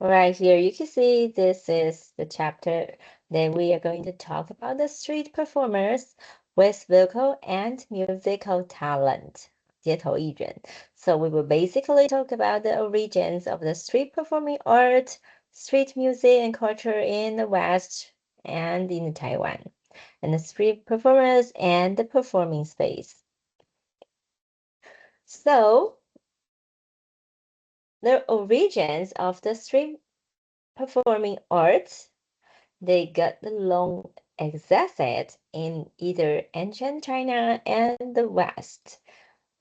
Right here, you can see this is the chapter that we are going to talk about the street performers with vocal and musical talent, 街头艺人. So we will basically talk about the origins of the street performing art, street music and culture in the West and in Taiwan, and the street performers and the performing space. So the origins of the street performing arts, they got the long existed in either ancient China and the West.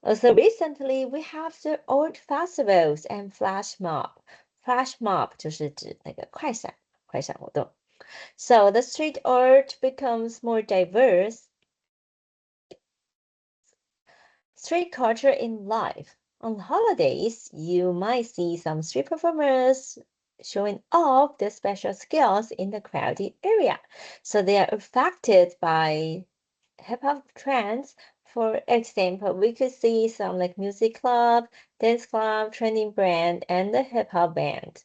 Also recently, we have the art festivals and flash mob. Flash mob 就是指那个快闪活动. So the street art becomes more diverse. Street culture in life. On holidays, you might see some street performers showing off their special skills in the crowded area. So they are affected by hip-hop trends. For example, we could see some like music club, dance club, trending brand, and the hip-hop band.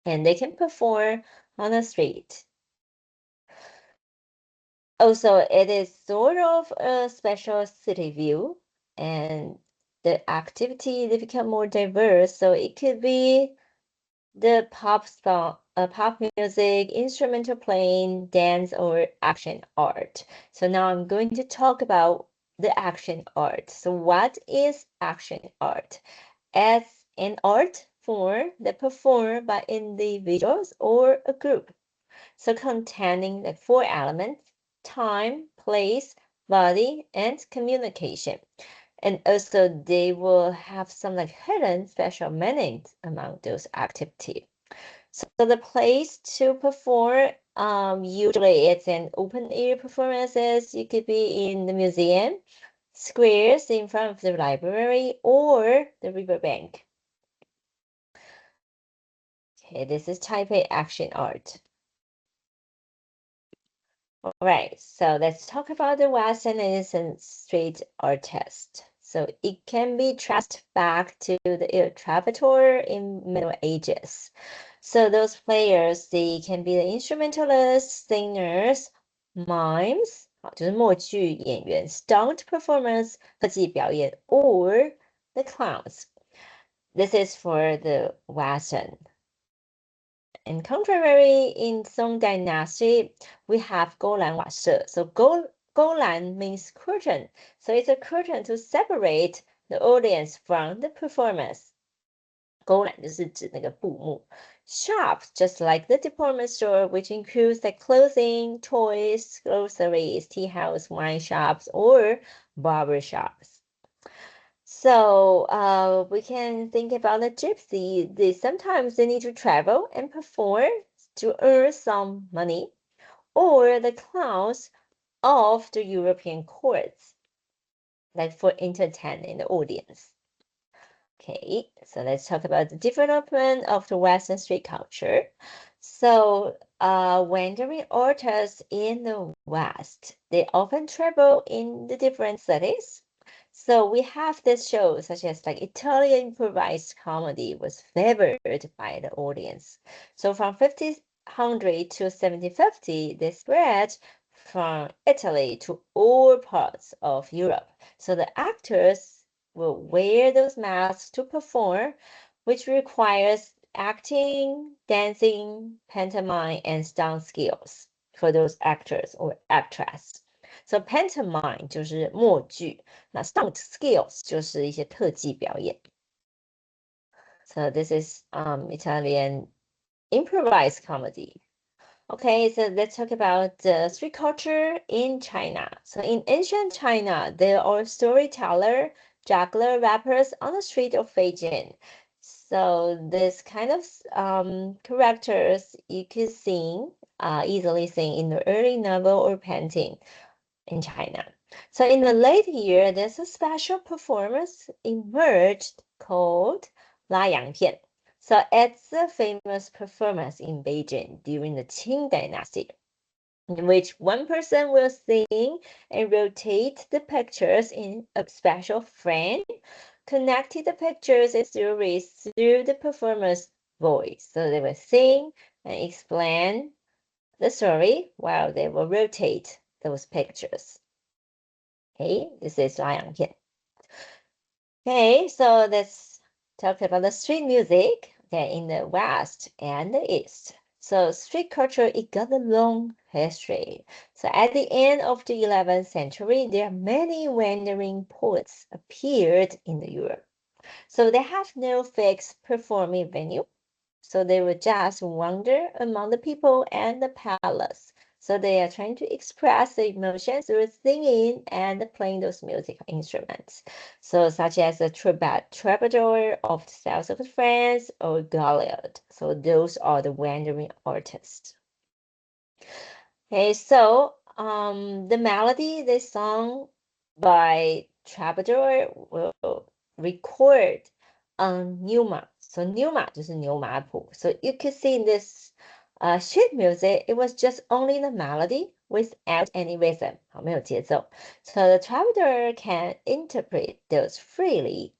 And they can perform on the street. Also, it is sort of a special city view, and the activity they become more diverse. So it could be the pop song, pop music, instrumental playing, dance, or action art. So now I'm going to talk about the action art. So what is action art? It's an art form that performed by individuals or a group. So containing the four elements: time, place, body, and communication. And also they will have some like hidden special meanings among those activities. So the place to perform, usually it's an open air performances. You could be in the museum, squares in front of the library, or the riverbank. Okay, this is type A action art. All right, so let's talk about the Western innocent street artist. So it can be traced back to the troubadour in Middle Ages. So those players, they can be the instrumentalists, singers, mimes, 就是默剧演员, stunt performers, 特技表演, or the clowns. This is for the Western. And contrary, in Song Dynasty, we have 勾栏瓦舍. So 勾栏 means curtain. So it's a curtain to separate the audience from the performers. 勾栏就是指那个布幕. Shops, just like the department store, which includes like clothing, toys, groceries, tea house, wine shops, or barber shops. So we can think about the gypsy. Sometimes they need to travel and perform to earn some money, or the clowns of the European courts, like for entertaining the audience. Okay, so let's talk about the development of the Western street culture. So wandering artists in the West, they often travel in the different cities. So we have this show such as like Italian improvised comedy was favored by the audience. So from 1500 to 1750, they spread from Italy to all parts of Europe. So the actors will wear those masks to perform, which requires acting, dancing, pantomime, and stunt skills for those actors or actress. So pantomime 就是默剧，那 stunt skills 就是一些特技表演。So this is Italian improvised comedy. Okay, so let's talk about the street culture in China. So in ancient China, there are storyteller, juggler, rappers on the street of Beijing. So this kind of characters you could easily sing in the early novel or painting in China. So in the late year, there's a special performance emerged called 拉洋片. So it's a famous performance in Beijing during the Qing Dynasty, in which one person will sing and rotate the pictures in a special frame, connecting the pictures and stories through the performer's voice. So they will sing and explain the story while they will rotate those pictures. Okay, this is 拉洋片. Okay, so let's talk about the street music, okay, in the West and the East. So street culture, it got a long history. So at the end of the 11th century, there are many wandering poets appeared in Europe. So they have no fixed performing venue. So they would just wander among the people and the palace. So they are trying to express the emotions through singing and playing those musical instruments. So such as the troubadour of the south of France or Galliard. So those are the wandering artists. Okay, so the melody they sung by troubadour will record on Numa. So Numa 就是牛马谱. So you can see in this sheet music, it was just only the melody without any rhythm. 好，没有节奏. So the troubadour can interpret those freely,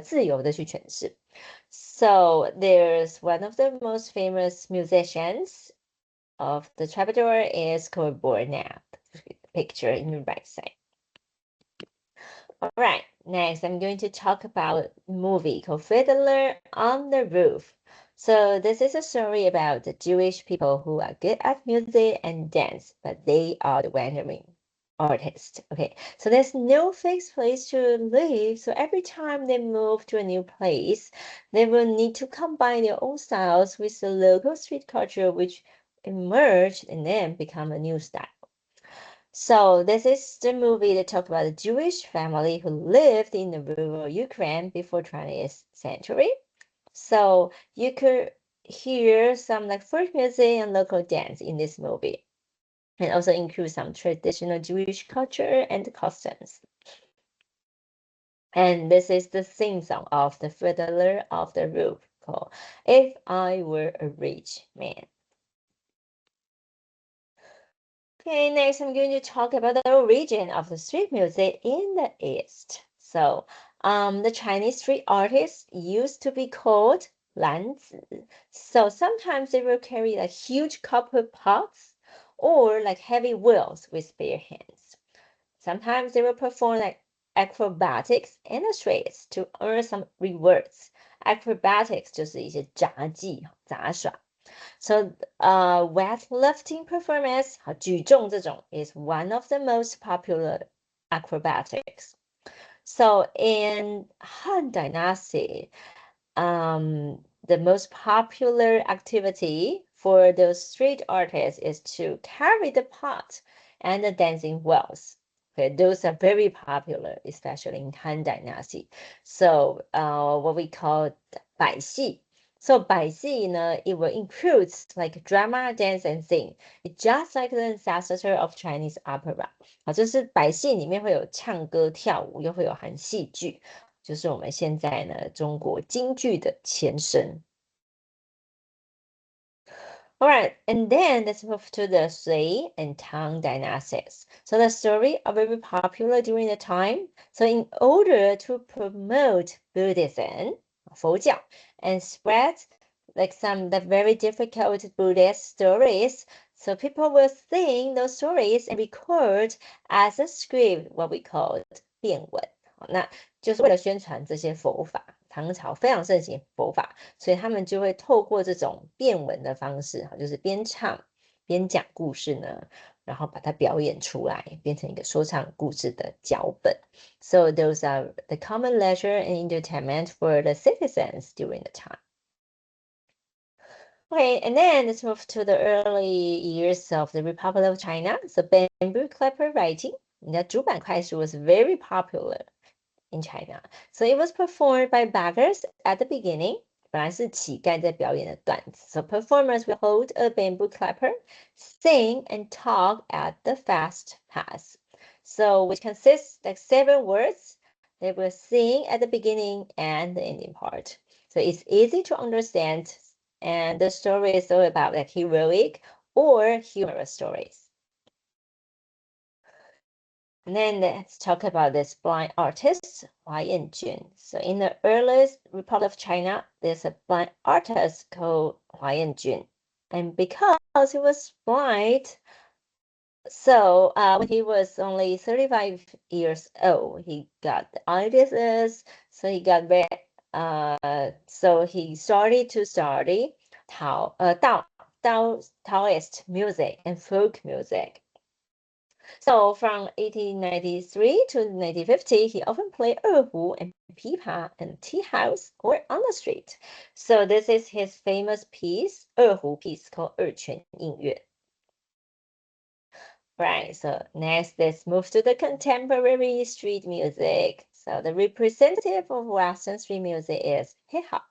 自由的去诠释. So there's one of the most famous musicians of the troubadour is called Bornap. Picture in the right side. All right, next I'm going to talk about a movie called Fiddler on the Roof. So this is a story about the Jewish people who are good at music and dance, but they are the wandering artists. Okay, so there's no fixed place to live. So every time they move to a new place, they will need to combine their own styles with the local street culture, which emerge and then become a new style. So this is the movie that talked about a Jewish family who lived in the rural Ukraine before 20th century. So you could hear some like folk music and local dance in this movie, and also include some traditional Jewish culture and customs. And this is the sing song of the Fiddler of the Roof called If I Were a Rich Man. Okay, next I'm going to talk about the origin of the street music in the East. So, the Chinese street artists used to be called 男子. So sometimes they will carry like huge copper pots or like heavy wheels with bare hands. Sometimes they will perform like acrobatics in the streets to earn some rewards. Acrobatics 就是一些杂技、杂耍。So weightlifting performance 举重这种 is one of the most popular acrobatics. So in Han Dynasty, the most popular activity for those street artists is to carry the pot and the dancing wheels. Okay, those are very popular, especially in Han Dynasty. So what we call 百戏. So 百戏呢, it will include like drama, dance, and sing. It's just like the ancestor of Chinese opera. 好，就是百戏里面会有唱歌、跳舞，又会有含戏剧，就是我们现在呢中国京剧的前身。All right, and then let's move to the Sui and Tang dynasties. So the story are very popular during the time. So in order to promote Buddhism, 佛教, and spread like some the very difficult Buddhist stories, so people will sing those stories and record as a script, what we call 变文。那就是为了宣传这些佛法。唐朝非常盛行佛法，所以他们就会透过这种变文的方式，就是边唱边讲故事呢，然后把它表演出来，变成一个说唱故事的脚本。So those are the common leisure and entertainment for the citizens during the time. Okay, and then let's move to the early years of the Republic of China. So bamboo clapper writing, the 竹板快书 was very popular in China. So it was performed by beggars at the beginning. 本来是乞丐在表演的段子. So performers will hold a bamboo clapper, sing and talk at the fast pass. So which consists like 7 words. They will sing at the beginning and the ending part. So it's easy to understand, and the story is all about like heroic or humorous stories. And then let's talk about this blind artist, Hua Yanjun. So in the earliest Republic of China, there's a blind artist called Hua Yanjun. And because he was blind, so when he was only 35 years old, he got the eye disease. So he got very, so he started to study Taoist music and folk music. So from 1893 to 1950, he often played erhu and pipa in tea house or on the street. So this is his famous piece, erhu piece called 二泉映月. Right, so next let's move to the contemporary street music. So the representative of Western street music is hip hop,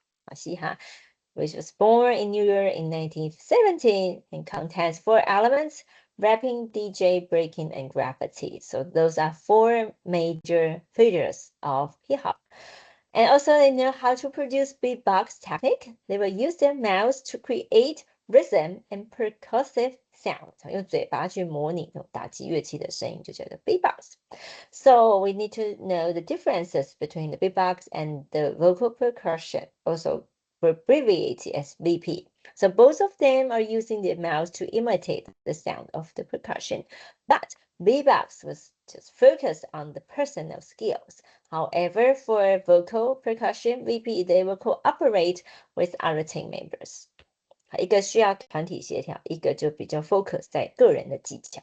which was born in New York in 1917 and contains 4 elements: rapping, DJ, breaking, and graffiti. So those are 4 major features of hip hop. And also they know how to produce beatbox technique. They will use their mouths to create rhythm and percussive sound. 用嘴巴去模拟那种打击乐器的声音，就叫做 beatbox. So we need to know the differences between the beatbox and the vocal percussion, also abbreviated as VP. So both of them are using their mouths to imitate the sound of the percussion, but beatbox was just focused on the personal skills. However, for vocal percussion, VP, they will cooperate with other team members. 一个需要团体协调，一个就比较 focus 在个人的技巧。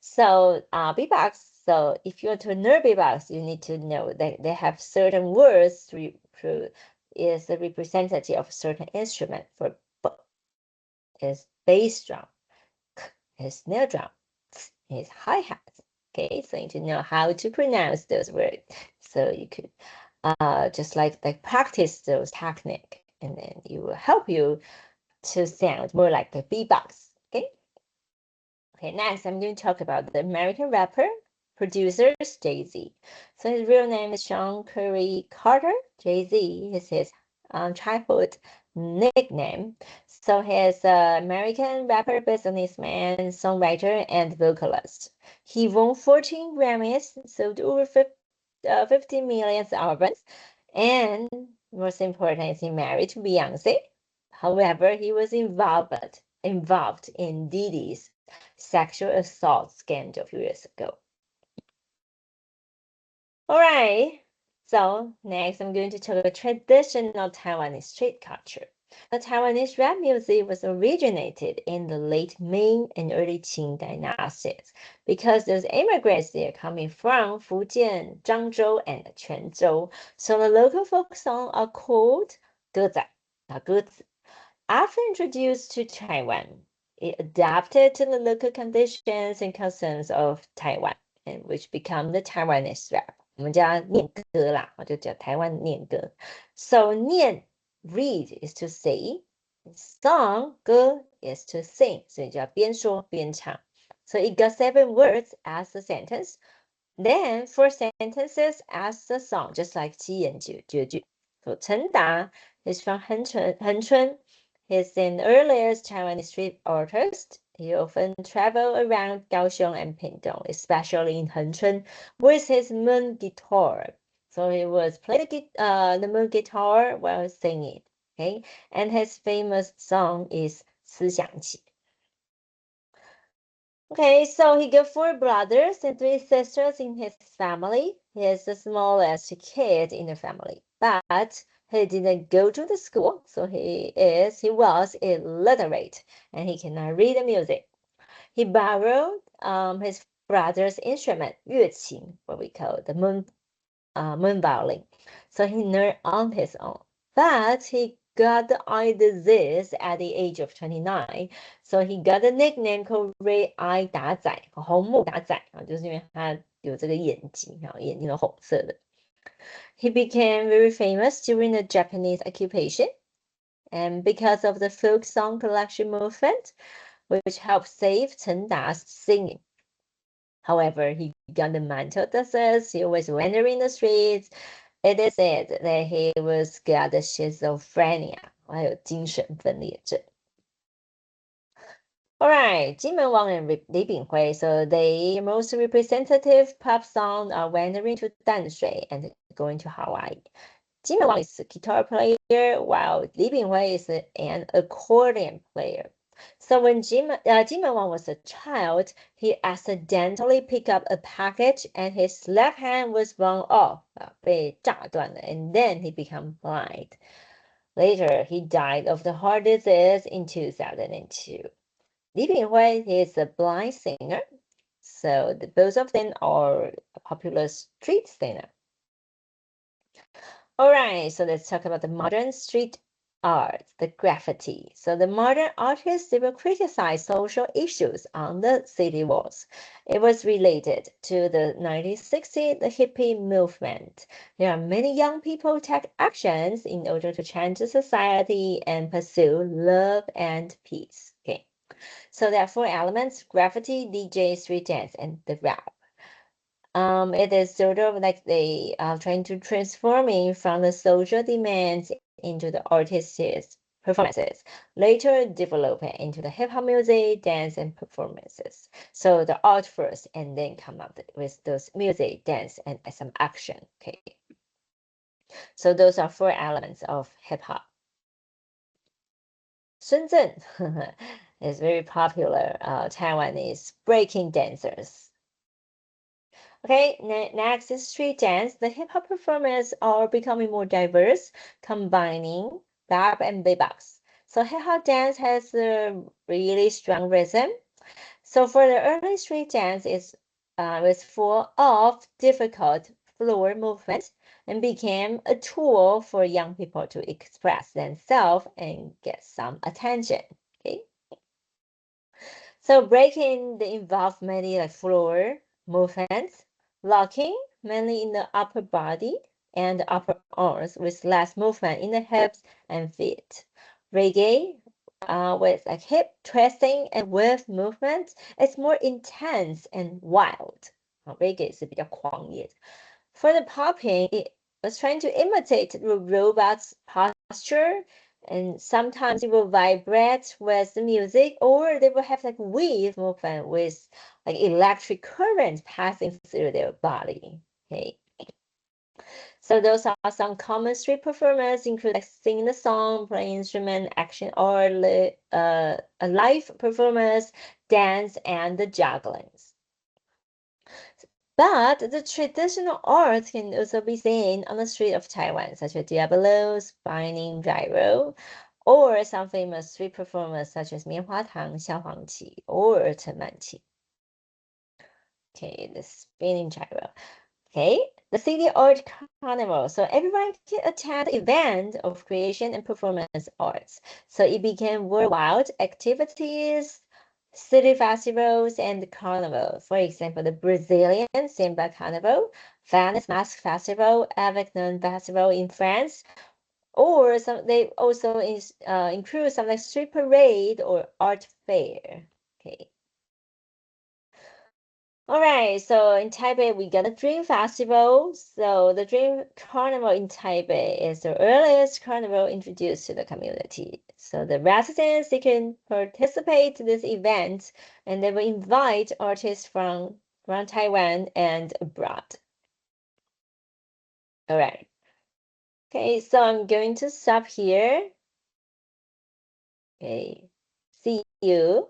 So beatbox, so if you want to learn beatbox, you need to know that they have certain words is the representative of a certain instrument. For b is bass drum, k is snare drum, ts is hi-hat. Okay, so you need to know how to pronounce those words. So you could just like practice those technique, and then it will help you to sound more like a beatbox. Okay. Okay, next I'm going to talk about the American rapper, producer Jay-Z. So his real name is Sean Curry Carter. Jay-Z is his childhood nickname. So he's an American rapper, businessman, songwriter, and vocalist. He won 14 Grammys, sold over 50 million albums, and most important is he married to Beyonce. However, he was involved in Diddy's sexual assault scandal a few years ago. All right, so next I'm going to talk about traditional Taiwanese street culture. The Taiwanese rap music was originated in the late Ming and early Qing dynasties because those immigrants there coming from Fujian, Zhangzhou, and Quanzhou. So the local folk songs are called 歌仔, After introduced to Taiwan, it adapted to the local conditions and customs of Taiwan, and which become the Taiwanese rap. 我们叫念歌啦，我就叫台湾念歌。So 念 read is to say, song 歌 is to sing， 所以叫边说边唱。So it got 7 words as a sentence, then 4 sentences as a song, just like 七言绝句。So 陈达 is from 恒春。He's an earliest Taiwanese street artist. He often traveled around Kaohsiung and Pingtung, especially in Hengchun, with his moon guitar. So he was playing the moon guitar while singing. Okay, and his famous song is 思想起. Okay, so he got 4 brothers and 3 sisters in his family. He is the smallest kid in the family, but he didn't go to the school, so he was illiterate and he cannot read the music. He borrowed his brother's instrument, 乐琴, what we call the moon violin. So he learned on his own, but he got the eye disease at the age of 29. So he got a nickname called Red Eye 打仔, 红目打仔, 就是因为他有这个眼睛, 眼睛都红色的。He became very famous during the Japanese occupation and because of the folk song collection movement, which helped save Chen Da's singing. However, he got the mental disease. He was wandering the streets. It is said that he was got the schizophrenia, 还有精神分裂症。All right, 金门王 and Li Binghui, so their most representative pop song are Wandering to 淡水 and Going to Hawaii. 金门王 is a guitar player, while Li Binghui is an accordion player. So when Jin Wang was a child, he accidentally picked up a package and his left hand was blown off, 被炸断了, and then he became blind. Later, he died of the heart disease in 2002. Li Binghui is a blind singer, so both of them are a popular street singer. All right, so let's talk about the modern street art, the graffiti. So the modern artists, they will criticize social issues on the city walls. It was related to the 1960s, the hippie movement. There are many young people take actions in order to change the society and pursue love and peace. Okay, so there are 4 elements: graffiti, DJ, street dance, and the rap. It is sort of like they are trying to transforming from the social demands into the artistic performances, later develop into the hip hop music, dance, and performances. So the art first, and then come up with those music, dance, and some action. Okay. So those are 4 elements of hip hop. Sun Zhen is very popular Taiwanese breaking dancers. Okay, next is street dance. The hip hop performers are becoming more diverse, combining rap and beatbox. So hip hop dance has a really strong rhythm. So for the early street dance, it was full of difficult floor movements and became a tool for young people to express themselves and get some attention. Okay. So breaking involved many like floor movements, locking mainly in the upper body and the upper arms with less movement in the hips and feet. Reggae with like hip twisting and wave movements, it's more intense and wild. Reggae 是比较狂野的。For the popping, it was trying to imitate the robot's posture, and sometimes it will vibrate with the music, or they will have like wave movement with like electric current passing through their body. Okay. So those are some common street performers, include like singing the song, playing instrument, action, or live performers, dance, and the jugglings. But the traditional art can also be seen on the street of Taiwan, such as Diablos, spinning gyro, or some famous street performers such as 棉花糖, Xiao Huangqi, or Chen Manqi. Okay, the spinning gyro. Okay, the City Art Carnival. So everyone can attend the event of creation and performance arts. So it became worldwide activities, city festivals, and carnival. For example, the Brazilian Samba Carnival, Venice Mask Festival, Avignon Festival in France, or they also include some like street parade or art fair. Okay. All right, so in Taipei, we got a Dream Festival. So the Dream Carnival in Taipei is the earliest carnival introduced to the community. So the residents, they can participate in this event, and they will invite artists from Taiwan and abroad. All right. Okay, so I'm going to stop here. Okay, see you.